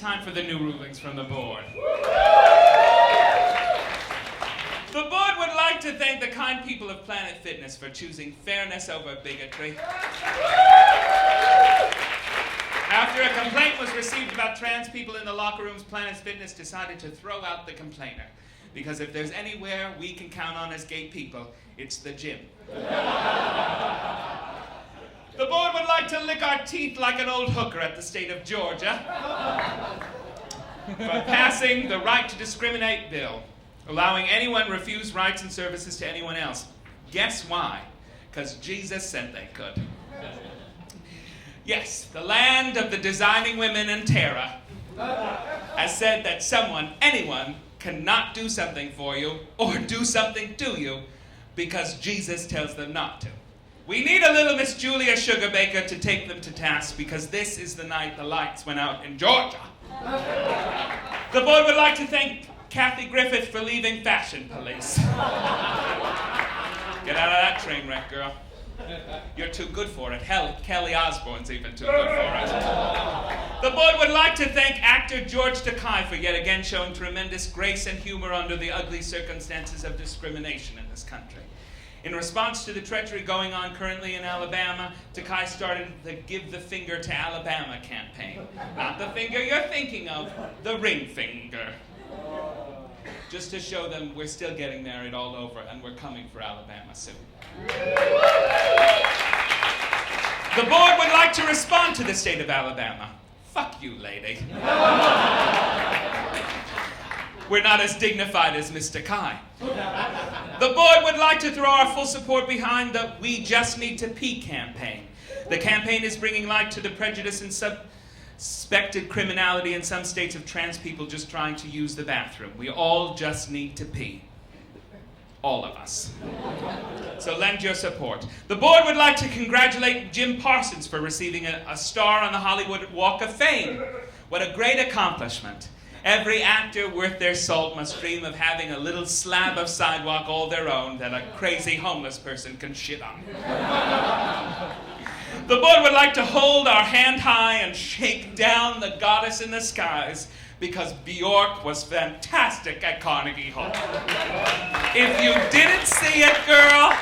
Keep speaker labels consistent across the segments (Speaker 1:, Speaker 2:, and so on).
Speaker 1: time for the new rulings from the board. The board would like to thank the kind people of Planet Fitness for choosing fairness over bigotry. After a complaint was received about trans people in the locker rooms, Planet Fitness decided to throw out the complainer. Because if there's anywhere we can count on as gay people, it's the gym. The board would like to lick our teeth like an old hooker at the state of Georgia for passing the Right to Discriminate bill, allowing anyone refuse rights and services to anyone else. Guess why? Because Jesus said they could. Yes, the land of the designing women and Tara has said that someone, anyone, cannot do something for you or do something to you because Jesus tells them not to. We need a little Miss Julia Sugarbaker to take them to task because this is the night the lights went out in Georgia. The board would like to thank Kathy Griffith for leaving Fashion Police. Get out of that train wreck, girl. You're too good for it. Hell, Kelly Osbourne's even too good for it. The board would like to thank actor George Takei for yet again showing tremendous grace and humor under the ugly circumstances of discrimination in this country. In response to the treachery going on currently in Alabama, Takei started the Give the Finger to Alabama campaign. Not the finger you're thinking of, the ring finger. Just to show them we're still getting married all over and we're coming for Alabama soon. The board would like to respond to the state of Alabama. Fuck you, lady. We're not as dignified as Mr. Kai. The board would like to throw our full support behind the We Just Need to Pee campaign. The campaign is bringing light to the prejudice and suspected criminality in some states of trans people just trying to use the bathroom. We all just need to pee. All of us. So lend your support. The board would like to congratulate Jim Parsons for receiving a star on the Hollywood Walk of Fame. What a great accomplishment. Every actor worth their salt must dream of having a little slab of sidewalk all their own that a crazy homeless person can shit on. The board would like to hold our hand high and shake down the goddess in the skies because Bjork was fantastic at Carnegie Hall. If you didn't see it, girl,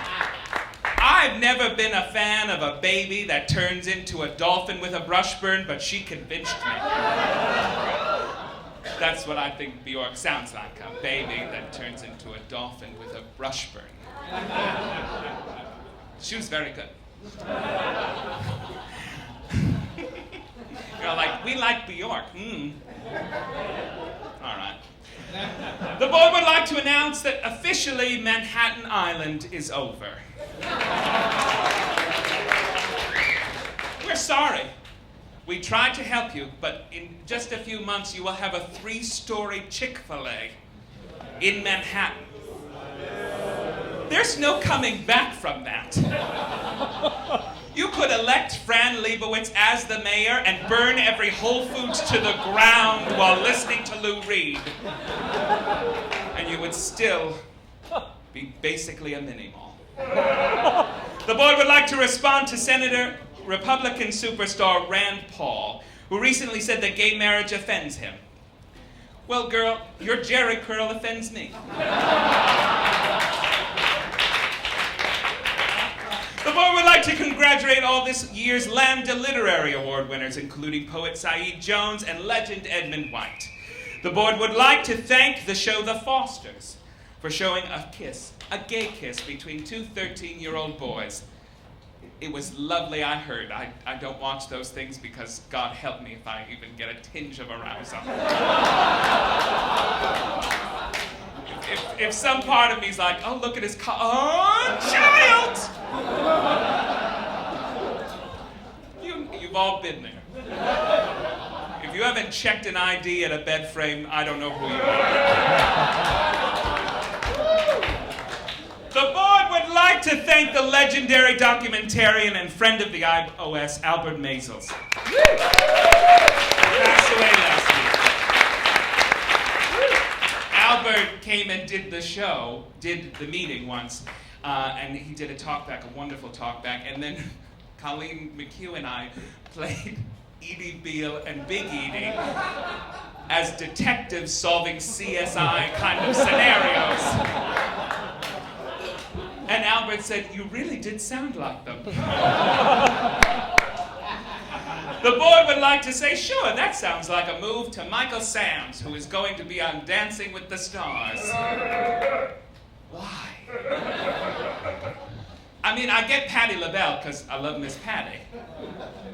Speaker 1: I've never been a fan of a baby that turns into a dolphin with a brush burn, but she convinced me. That's what I think Bjork sounds like, a baby that turns into a dolphin with a brush burn. She was very good. You're like, we like Bjork. All right. The board would like to announce that officially Manhattan Island is over. We're sorry. We tried to help you, but in just a few months you will have a 3-story Chick-fil-A in Manhattan. There's no coming back from that. You could elect Fran Lebowitz as the mayor and burn every Whole Foods to the ground while listening to Lou Reed. And you would still be basically a mini-mall. The board would like to respond to Senator Republican superstar Rand Paul, who recently said that gay marriage offends him. Well, girl, your Jerry curl offends me. The board would like to congratulate all this year's Lambda Literary Award winners, including poet Saeed Jones and legend Edmund White. The board would like to thank the show The Fosters for showing a gay kiss between two 13-year-old boys. It was lovely, I heard. I don't watch those things because God help me if I even get a tinge of arousal. If some part of me's like, oh, look at his child! You've all been there. If you haven't checked an ID at a bed frame, I don't know who you are. The board would like to thank the legendary documentarian and friend of the IOS, Albert Maysles. Passed away last week. Albert came and did the meeting once, and he did a talkback, a wonderful talkback, and then Colleen McHugh and I played Edie Beale and Big Edie as detectives solving CSI kind of scenarios. And Albert said, "You really did sound like them." The board would like to say, "Sure, that sounds like a move to Michael Samms, who is going to be on Dancing with the Stars." Why? I mean, I get Patti LaBelle, because I love Miss Patti.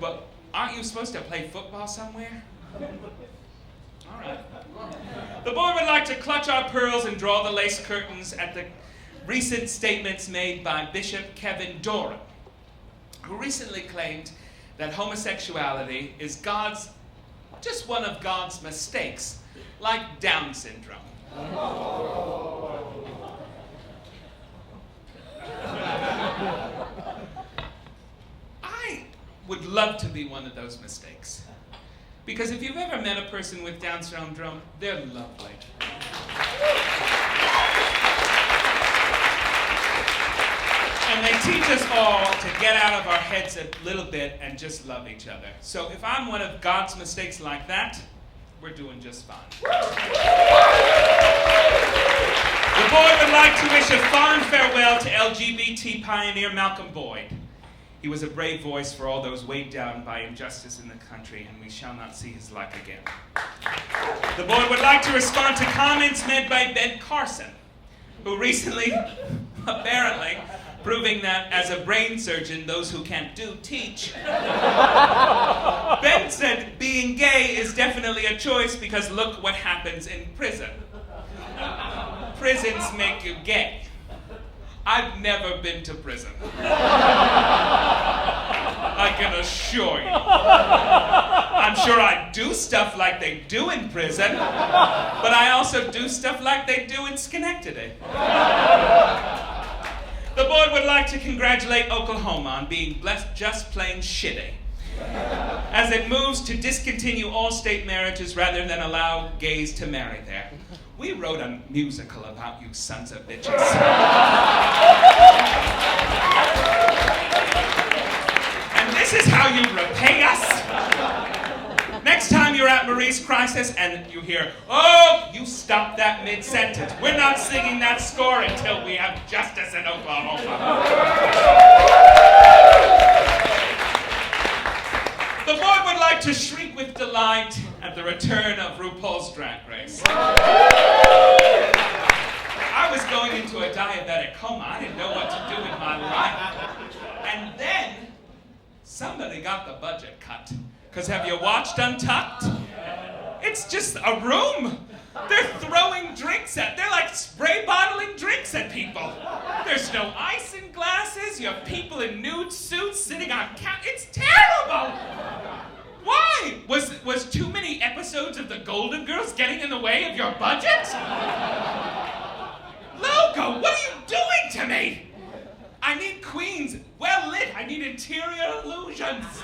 Speaker 1: But aren't you supposed to play football somewhere? All right. The board would like to clutch our pearls and draw the lace curtains at the recent statements made by Bishop Kevin Doran, who recently claimed that homosexuality is just one of God's mistakes, like Down syndrome. I would love to be one of those mistakes. Because if you've ever met a person with Down syndrome, they're lovely. And they teach us all to get out of our heads a little bit and just love each other. So if I'm one of God's mistakes like that, we're doing just fine. The board would like to wish a fond farewell to LGBT pioneer Malcolm Boyd. He was a brave voice for all those weighed down by injustice in the country, and we shall not see his like again. The board would like to respond to comments made by Ben Carson, who recently, apparently, proving that as a brain surgeon, those who can't do teach. Ben said being gay is definitely a choice because look what happens in prison. Prisons make you gay. I've never been to prison. I can assure you. I'm sure I do stuff like they do in prison, but I also do stuff like they do in Schenectady. The board would like to congratulate Oklahoma on being just plain shitty, as it moves to discontinue all state marriages rather than allow gays to marry there. We wrote a musical about you sons of bitches. And this is how you repay us? Next time you're at Marie's Crisis and you hear, "Oh, you stop that mid-sentence. We're not singing that score until we have justice in Oklahoma." The board would like to shriek with delight at the return of RuPaul's Drag Race. I was going into a diabetic coma. I didn't know what to do with my life. And then somebody got the budget cut. Because have you watched Untucked? It's just a room. They're throwing drinks they're like spray bottling drinks at people. There's no ice in glasses. You have people in nude suits sitting on It's terrible. Why? Was too many episodes of The Golden Girls getting in the way of your budget? Logo, what are you doing to me? I need queens, well lit. I need interior illusions.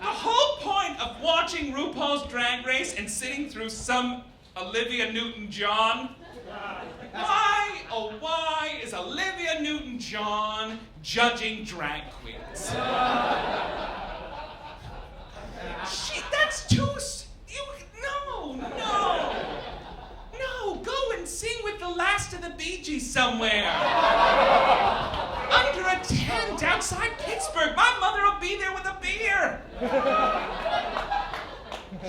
Speaker 1: The whole point of watching RuPaul's Drag Race and sitting through some Olivia Newton-John, why is Olivia Newton-John judging drag queens? That's too... No, go and sing with the last of the Bee Gees somewhere. Under a tent outside Pittsburgh. My mother will be there with a beer.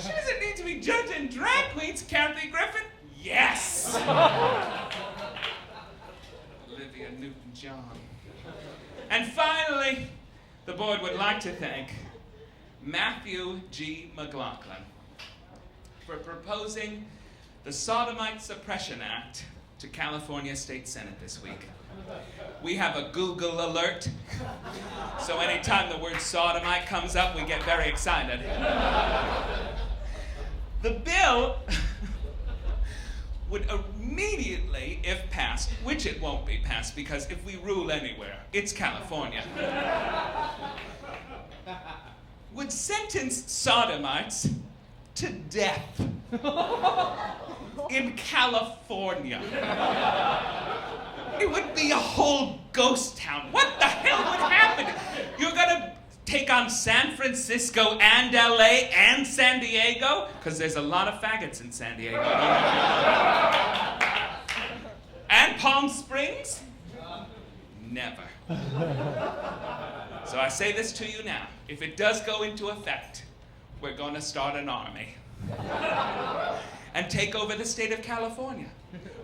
Speaker 1: She doesn't need to be judging drag queens, Kathy Griffin. Yes. Olivia Newton-John. And finally, the board would like to thank Matthew G. McLaughlin for proposing the Sodomite Suppression Act to California State Senate this week. We have a Google alert, so anytime the word sodomite comes up, we get very excited. The bill would immediately, if passed, which it won't be passed, because if we rule anywhere, it's California, would sentence sodomites to death in California. It would be a whole ghost town. What the hell would happen? You're gonna take on San Francisco and LA and San Diego? Because there's a lot of faggots in San Diego. And Palm Springs? Never. So I say this to you now. If it does go into effect, we're going to start an army and take over the state of California.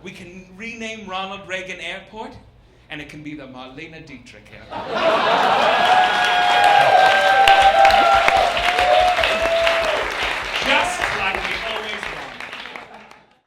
Speaker 1: We can rename Ronald Reagan Airport, and it can be the Marlene Dietrich Airport.